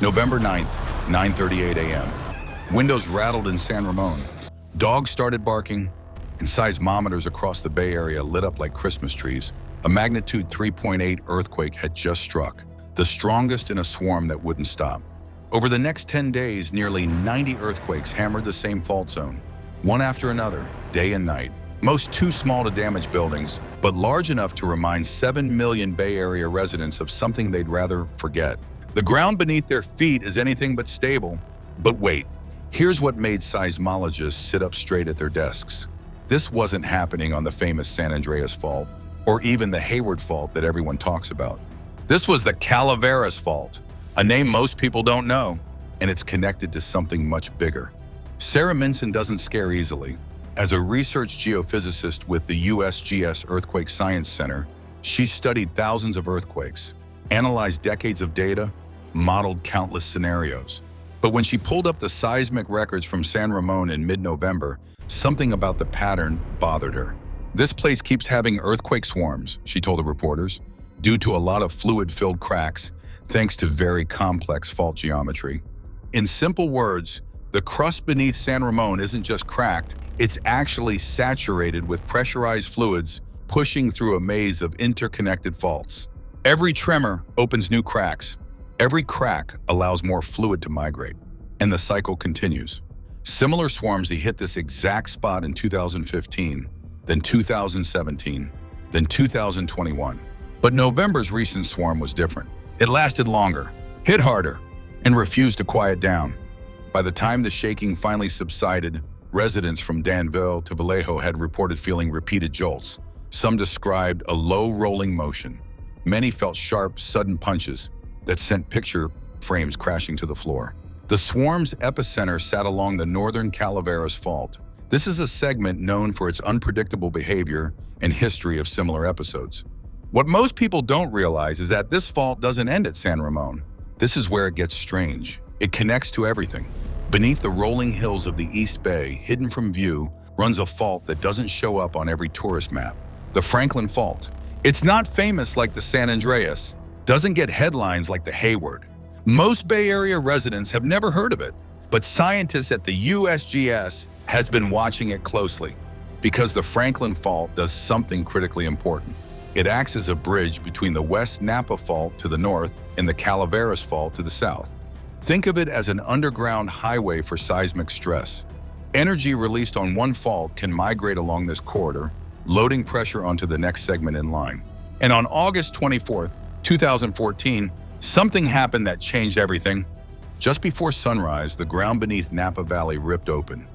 November 9th, 9:38 a.m. Windows rattled in San Ramon. Dogs started barking, and seismometers across the Bay Area lit up like Christmas trees. A magnitude 3.8 earthquake had just struck, the strongest in a swarm that wouldn't stop. Over the next 10 days, nearly 90 earthquakes hammered the same fault zone, one after another, day and night. Most too small to damage buildings, but large enough to remind 7 million Bay Area residents of something they'd rather forget. The ground beneath their feet is anything but stable. But wait, here's what made seismologists sit up straight at their desks. This wasn't happening on the famous San Andreas Fault, or even the Hayward Fault that everyone talks about. This was the Calaveras Fault, a name most people don't know, and it's connected to something much bigger. Sarah Minson doesn't scare easily. As a research geophysicist with the USGS Earthquake Science Center, she studied thousands of earthquakes, analyzed decades of data, modeled countless scenarios. But when she pulled up the seismic records from San Ramon in mid-November, something about the pattern bothered her. "This place keeps having earthquake swarms," she told the reporters, due to a lot of fluid-filled cracks, thanks to very complex fault geometry. In simple words, the crust beneath San Ramon isn't just cracked, it's actually saturated with pressurized fluids pushing through a maze of interconnected faults. Every tremor opens new cracks. Every crack allows more fluid to migrate, and the cycle continues. Similar swarms hit this exact spot in 2015, then 2017, then 2021. But November's recent swarm was different. It lasted longer, hit harder, and refused to quiet down. By the time the shaking finally subsided, residents from Danville to Vallejo had reported feeling repeated jolts. Some described a low rolling motion. Many felt sharp, sudden punches that sent picture frames crashing to the floor. The swarm's epicenter sat along the northern Calaveras Fault. This is a segment known for its unpredictable behavior and history of similar episodes. What most people don't realize is that this fault doesn't end at San Ramon. This is where it gets strange. It connects to everything. Beneath the rolling hills of the East Bay, hidden from view, runs a fault that doesn't show up on every tourist map. The Franklin Fault. It's not famous like the San Andreas, doesn't get headlines like the Hayward. Most Bay Area residents have never heard of it, but scientists at the USGS has been watching it closely because the Franklin Fault does something critically important. It acts as a bridge between the West Napa Fault to the north and the Calaveras Fault to the south. Think of it as an underground highway for seismic stress. Energy released on one fault can migrate along this corridor, loading pressure onto the next segment in line. And on August 24th, 2014, something happened that changed everything. Just before sunrise, the ground beneath Napa Valley ripped open.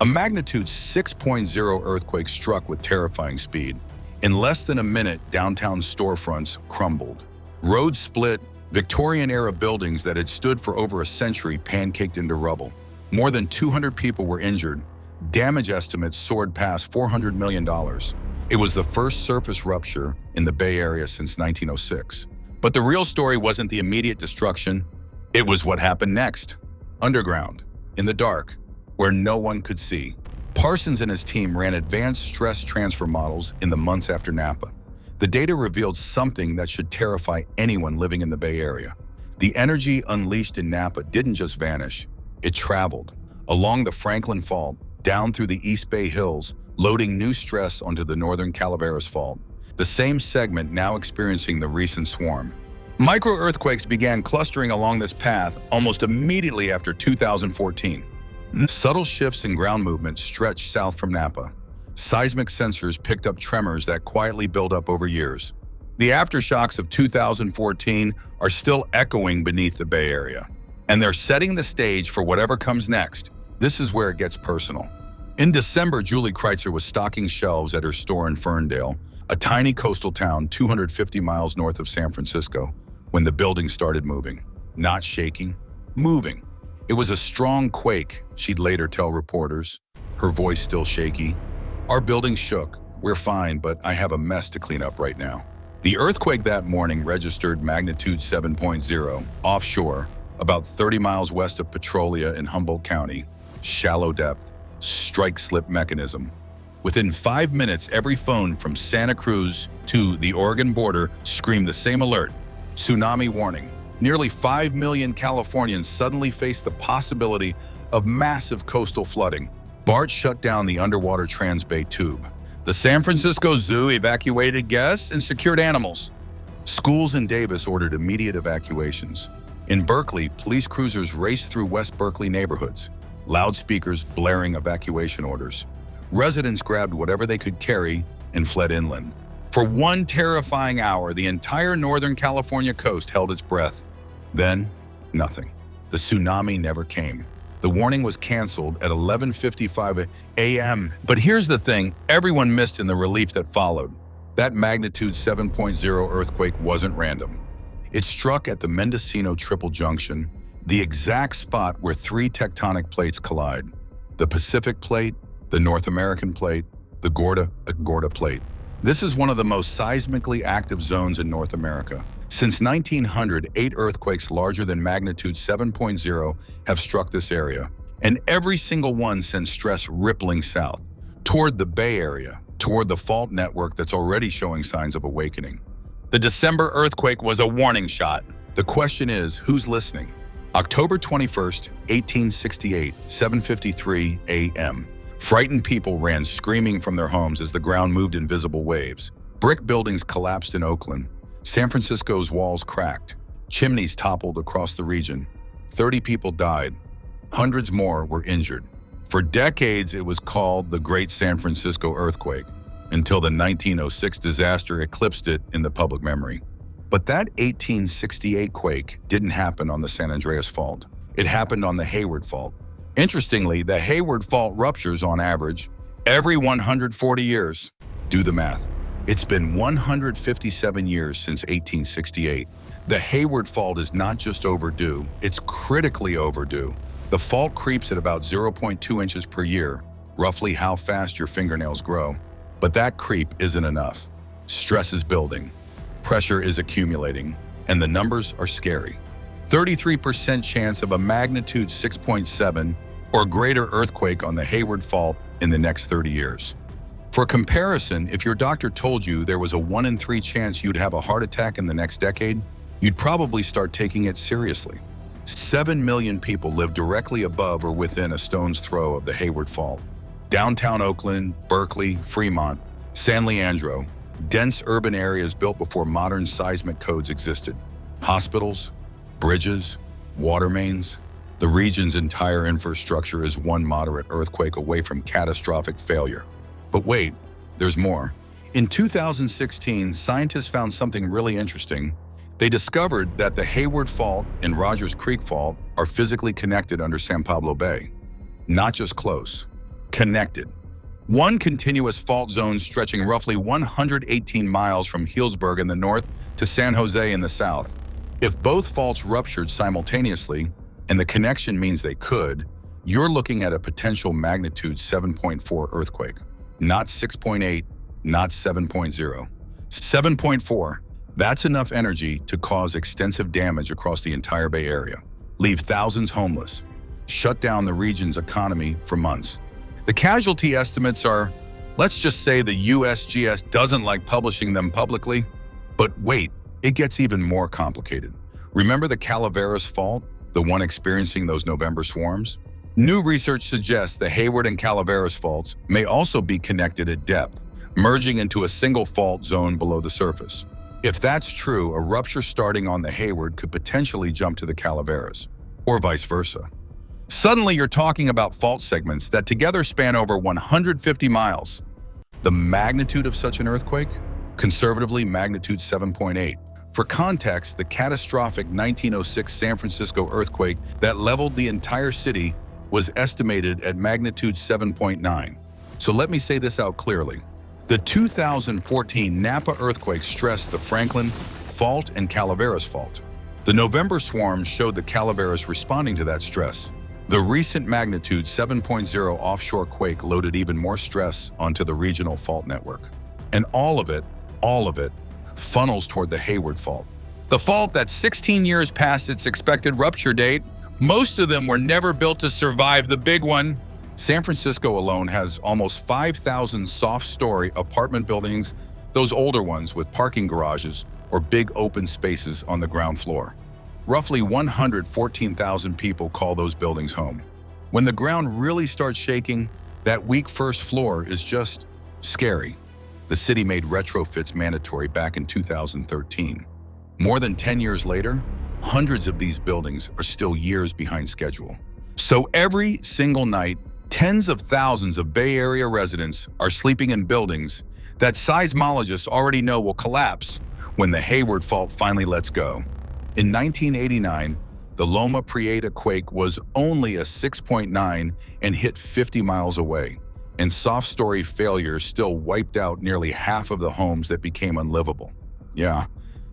A magnitude 6.0 earthquake struck with terrifying speed. In less than a minute, downtown storefronts crumbled. Roads split, Victorian-era buildings that had stood for over a century pancaked into rubble. More than 200 people were injured. Damage estimates soared past $400 million. It was the first surface rupture in the Bay Area since 1906. But the real story wasn't the immediate destruction. It was what happened next. Underground, in the dark, where no one could see. Parsons and his team ran advanced stress transfer models in the months after Napa. The data revealed something that should terrify anyone living in the Bay Area. The energy unleashed in Napa didn't just vanish. It traveled along the Franklin Fault, down through the East Bay Hills, loading new stress onto the northern Calaveras Fault, the same segment now experiencing the recent swarm. Micro-earthquakes began clustering along this path almost immediately after 2014. Subtle shifts in ground movement stretched south from Napa. Seismic sensors picked up tremors that quietly built up over years. The aftershocks of 2014 are still echoing beneath the Bay Area, and they're setting the stage for whatever comes next. This is where it gets personal. In December, Julie Kreitzer was stocking shelves at her store in Ferndale, a tiny coastal town 250 miles north of San Francisco, when the building started moving. Not shaking, moving. It was a strong quake, she'd later tell reporters, her voice still shaky. "Our building shook. We're fine, but I have a mess to clean up right now." The earthquake that morning registered magnitude 7.0 offshore, about 30 miles west of Petrolia in Humboldt County. Shallow depth, strike-slip mechanism. Within 5 minutes, every phone from Santa Cruz to the Oregon border screamed the same alert: tsunami warning. Nearly 5 million Californians suddenly faced the possibility of massive coastal flooding. BART shut down the underwater Transbay Tube. The San Francisco Zoo evacuated guests and secured animals. Schools in Davis ordered immediate evacuations. In Berkeley, police cruisers raced through West Berkeley neighborhoods, loudspeakers blaring evacuation orders. Residents grabbed whatever they could carry and fled inland. For one terrifying hour, the entire Northern California coast held its breath. Then, nothing. The tsunami never came. The warning was canceled at 11:55 a.m. But here's the thing everyone missed in the relief that followed. That magnitude 7.0 earthquake wasn't random. It struck at the Mendocino Triple Junction, the exact spot where three tectonic plates collide: the Pacific Plate, the North American Plate, the Gorda Plate. This is one of the most seismically active zones in North America. Since 1900, 8 earthquakes larger than magnitude 7.0 have struck this area, and every single one sends stress rippling south, toward the Bay Area, toward the fault network that's already showing signs of awakening. The December earthquake was a warning shot. The question is, who's listening? October 21st, 1868, 7:53 a.m. Frightened people ran screaming from their homes as the ground moved in visible waves. Brick buildings collapsed in Oakland. San Francisco's walls cracked. Chimneys toppled across the region. 30 people died. Hundreds more were injured. For decades, it was called the Great San Francisco Earthquake, until the 1906 disaster eclipsed it in the public memory. But that 1868 quake didn't happen on the San Andreas Fault. It happened on the Hayward Fault. Interestingly, the Hayward Fault ruptures on average every 140 years. Do the math. It's been 157 years since 1868. The Hayward Fault is not just overdue, it's critically overdue. The fault creeps at about 0.2 inches per year, roughly how fast your fingernails grow. But that creep isn't enough. Stress is building, pressure is accumulating, and the numbers are scary. 33% chance of a magnitude 6.7 or greater earthquake on the Hayward Fault in the next 30 years. For comparison, if your doctor told you there was a 1 in 3 chance you'd have a heart attack in the next decade, you'd probably start taking it seriously. 7 million people live directly above or within a stone's throw of the Hayward Fault. Downtown Oakland, Berkeley, Fremont, San Leandro, dense urban areas built before modern seismic codes existed. Hospitals, bridges, water mains. The region's entire infrastructure is one moderate earthquake away from catastrophic failure. But wait, there's more. In 2016, scientists found something really interesting. They discovered that the Hayward Fault and Rogers Creek Fault are physically connected under San Pablo Bay. Not just close, connected. One continuous fault zone stretching roughly 118 miles from Healdsburg in the north to San Jose in the south. If both faults ruptured simultaneously, and the connection means they could, you're looking at a potential magnitude 7.4 earthquake. Not 6.8, not 7.0. 7.4. That's enough energy to cause extensive damage across the entire Bay Area, leave thousands homeless, shut down the region's economy for months. The casualty estimates are, let's just say the USGS doesn't like publishing them publicly. But wait, it gets even more complicated. Remember the Calaveras Fault, the one experiencing those November swarms? New research suggests the Hayward and Calaveras faults may also be connected at depth, merging into a single fault zone below the surface. If that's true, a rupture starting on the Hayward could potentially jump to the Calaveras, or vice versa. Suddenly, you're talking about fault segments that together span over 150 miles. The magnitude of such an earthquake? Conservatively, magnitude 7.8. For context, the catastrophic 1906 San Francisco earthquake that leveled the entire city was estimated at magnitude 7.9. So let me say this out clearly. The 2014 Napa earthquake stressed the Franklin Fault and Calaveras Fault. The November swarms showed the Calaveras responding to that stress. The recent magnitude 7.0 offshore quake loaded even more stress onto the regional fault network. And all of it funnels toward the Hayward Fault. The fault that's 16 years past its expected rupture date. Most of them were never built to survive the big one. San Francisco alone has almost 5,000 soft-story apartment buildings, those older ones with parking garages or big open spaces on the ground floor. Roughly 114,000 people call those buildings home. When the ground really starts shaking, that weak first floor is just scary. The city made retrofits mandatory back in 2013. More than 10 years later, hundreds of these buildings are still years behind schedule. So every single night, tens of thousands of Bay Area residents are sleeping in buildings that seismologists already know will collapse when the Hayward Fault finally lets go. In 1989, the Loma Prieta quake was only a 6.9 and hit 50 miles away, and soft story failures still wiped out nearly half of the homes that became unlivable. Yeah,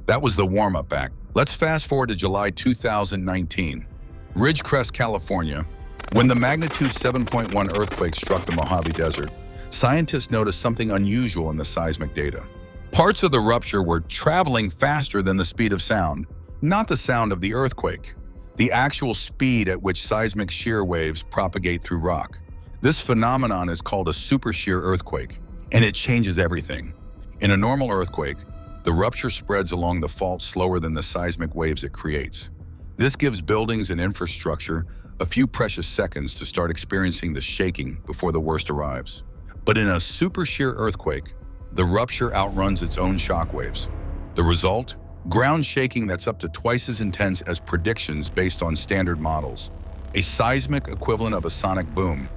that was the warm-up act. Let's fast forward to July 2019. Ridgecrest, California. When the magnitude 7.1 earthquake struck the Mojave Desert, scientists noticed something unusual in the seismic data. Parts of the rupture were traveling faster than the speed of sound, not the sound of the earthquake, the actual speed at which seismic shear waves propagate through rock. This phenomenon is called a super shear earthquake, and it changes everything. In a normal earthquake, the rupture spreads along the fault slower than the seismic waves it creates. This gives buildings and infrastructure a few precious seconds to start experiencing the shaking before the worst arrives. But in a super shear earthquake, the rupture outruns its own shock waves. The result? Ground shaking that's up to twice as intense as predictions based on standard models. A seismic equivalent of a sonic boom.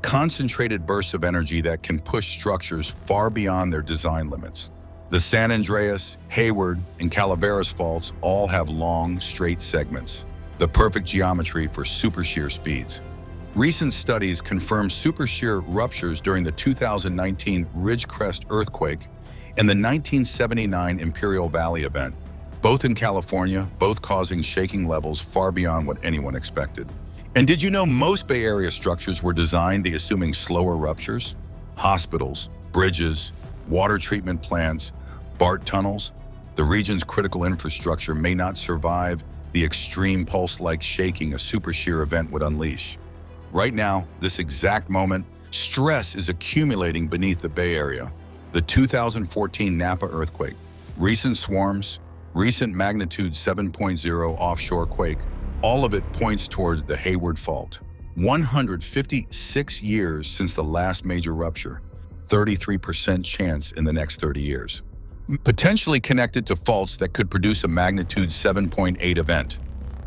Concentrated bursts of energy that can push structures far beyond their design limits. The San Andreas, Hayward, and Calaveras faults all have long, straight segments, the perfect geometry for super shear speeds. Recent studies confirm super shear ruptures during the 2019 Ridgecrest earthquake and the 1979 Imperial Valley event, both in California, both causing shaking levels far beyond what anyone expected. And did you know most Bay Area structures were designed assuming slower ruptures? Hospitals, bridges, water treatment plants, BART tunnels, the region's critical infrastructure may not survive the extreme pulse-like shaking a super shear event would unleash. Right now, this exact moment, stress is accumulating beneath the Bay Area. The 2014 Napa earthquake, recent swarms, recent magnitude 7.0 offshore quake, all of it points towards the Hayward Fault. 156 years since the last major rupture, 33% chance in the next 30 years. Potentially connected to faults that could produce a magnitude 7.8 event.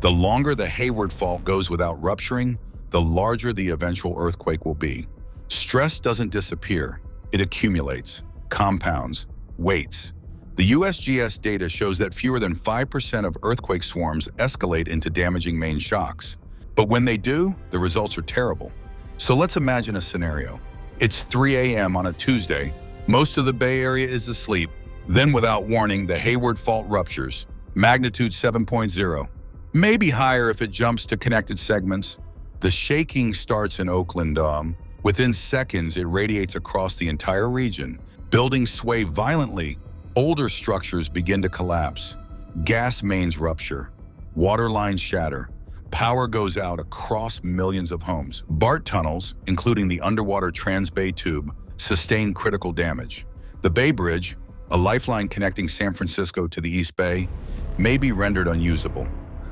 The longer the Hayward Fault goes without rupturing, the larger the eventual earthquake will be. Stress doesn't disappear, it accumulates, compounds, weights. The USGS data shows that fewer than 5% of earthquake swarms escalate into damaging main shocks. But when they do, the results are terrible. So let's imagine a scenario. It's 3 a.m. on a Tuesday, most of the Bay Area is asleep, then without warning, the Hayward Fault ruptures, magnitude 7.0. Maybe higher if it jumps to connected segments. The shaking starts in Oakland. Within seconds, it radiates across the entire region. Buildings sway violently. Older structures begin to collapse. Gas mains rupture. Water lines shatter. Power goes out across millions of homes. BART tunnels, including the underwater Trans-Bay Tube, sustain critical damage. The Bay Bridge, a lifeline connecting San Francisco to the East Bay, may be rendered unusable.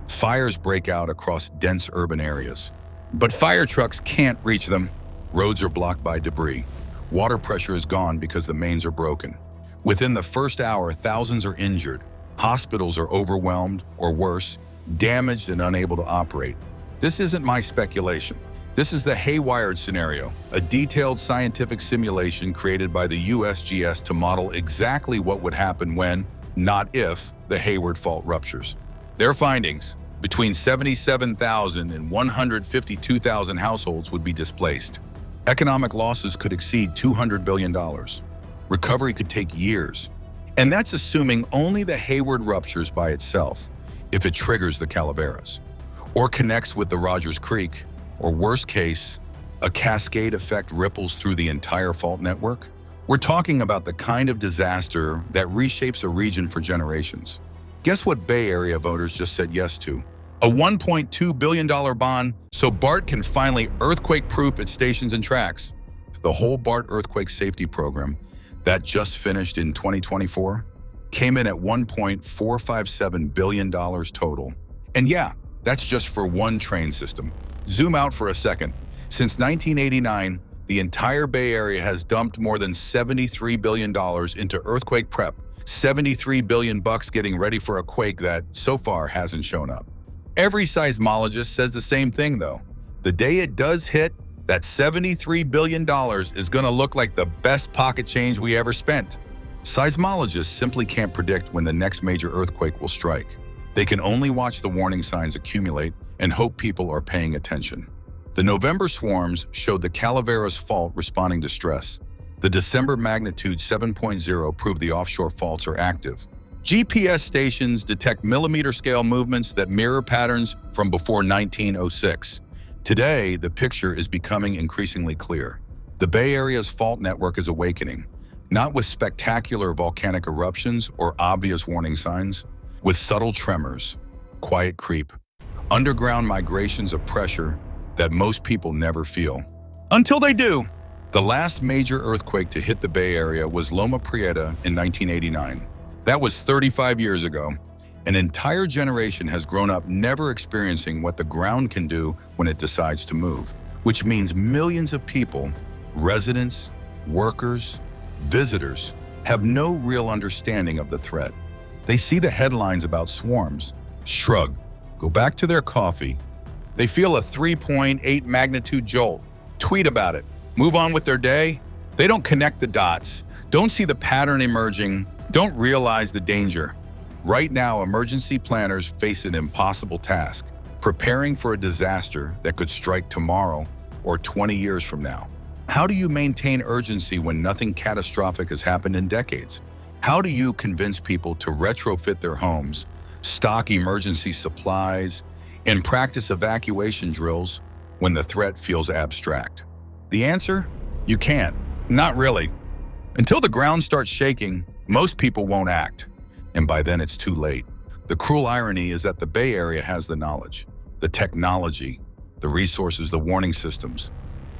Fires break out across dense urban areas. But fire trucks can't reach them. Roads are blocked by debris. Water pressure is gone because the mains are broken. Within the first hour, thousands are injured. Hospitals are overwhelmed, or worse, damaged and unable to operate. This isn't my speculation. This is the Haywired scenario, a detailed scientific simulation created by the USGS to model exactly what would happen when, not if, the Hayward Fault ruptures. Their findings: between 77,000 and 152,000 households would be displaced. Economic losses could exceed $200 billion. Recovery could take years. And that's assuming only the Hayward ruptures by itself, if it triggers the Calaveras, or connects with the Rogers Creek, or worst case, a cascade effect ripples through the entire fault network. We're talking about the kind of disaster that reshapes a region for generations. Guess what Bay Area voters just said yes to? A $1.2 billion bond so BART can finally earthquake-proof its stations and tracks. The whole BART earthquake safety program that just finished in 2024 came in at $1.457 billion total. And yeah, that's just for one train system. Zoom out for a second. Since 1989, the entire Bay Area has dumped more than $73 billion into earthquake prep. $73 billion getting ready for a quake that, so far, hasn't shown up. Every seismologist says the same thing, though. The day it does hit, that $73 billion is going to look like the best pocket change we ever spent. Seismologists simply can't predict when the next major earthquake will strike. They can only watch the warning signs accumulate and hope people are paying attention. The November swarms showed the Calaveras Fault responding to stress. The December magnitude 7.0 proved the offshore faults are active. GPS stations detect millimeter-scale movements that mirror patterns from before 1906. Today, the picture is becoming increasingly clear. The Bay Area's fault network is awakening, not with spectacular volcanic eruptions or obvious warning signs, with subtle tremors, quiet creep, underground migrations of pressure that most people never feel. Until they do! The last major earthquake to hit the Bay Area was Loma Prieta in 1989. That was 35 years ago. An entire generation has grown up never experiencing what the ground can do when it decides to move, which means millions of people, residents, workers, visitors, have no real understanding of the threat. They see the headlines about swarms, shrug, go back to their coffee. They feel a 3.8 magnitude jolt, tweet about it, move on with their day. They don't connect the dots, don't see the pattern emerging, don't realize the danger. Right now, emergency planners face an impossible task, preparing for a disaster that could strike tomorrow or 20 years from now. How do you maintain urgency when nothing catastrophic has happened in decades? How do you convince people to retrofit their homes, stock emergency supplies, and practice evacuation drills when the threat feels abstract? The answer? You can't. Not really. Until the ground starts shaking, most people won't act. And by then it's too late. The cruel irony is that the Bay Area has the knowledge, the technology, the resources, the warning systems.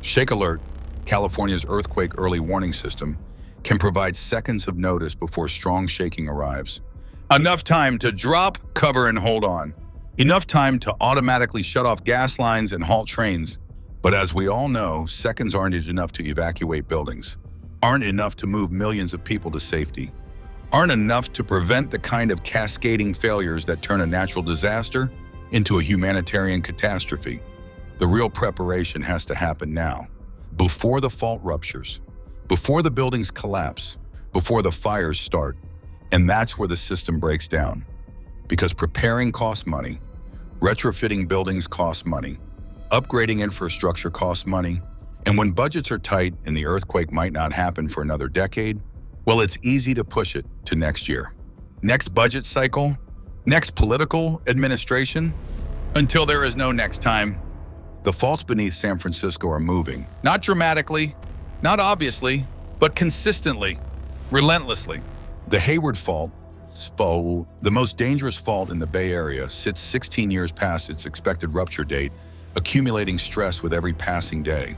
Shake Alert, California's earthquake early warning system, can provide seconds of notice before strong shaking arrives. Enough time to drop, cover, and hold on. Enough time to automatically shut off gas lines and halt trains. But as we all know, seconds aren't enough to evacuate buildings, aren't enough to move millions of people to safety, aren't enough to prevent the kind of cascading failures that turn a natural disaster into a humanitarian catastrophe. The real preparation has to happen now, before the fault ruptures, before the buildings collapse, before the fires start. And that's where the system breaks down. Because preparing costs money, retrofitting buildings costs money, upgrading infrastructure costs money, and when budgets are tight and the earthquake might not happen for another decade, well, it's easy to push it to next year. Next budget cycle, next political administration, until there is no next time. The faults beneath San Francisco are moving, not dramatically, not obviously, but consistently, relentlessly. The Hayward Fault, the most dangerous fault in the Bay Area, sits 16 years past its expected rupture date, accumulating stress with every passing day.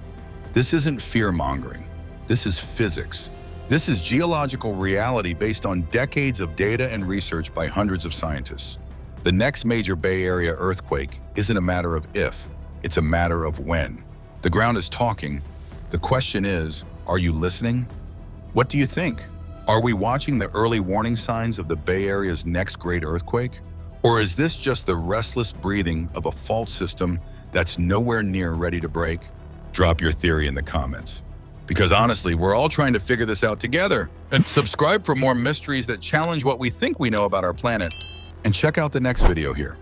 This isn't fear-mongering. This is physics. This is geological reality based on decades of data and research by hundreds of scientists. The next major Bay Area earthquake isn't a matter of if, it's a matter of when. The ground is talking. The question is, are you listening? What do you think? Are we watching the early warning signs of the Bay Area's next great earthquake? Or is this just the restless breathing of a fault system that's nowhere near ready to break? Drop your theory in the comments. Because honestly, we're all trying to figure this out together. And subscribe for more mysteries that challenge what we think we know about our planet. And check out the next video here.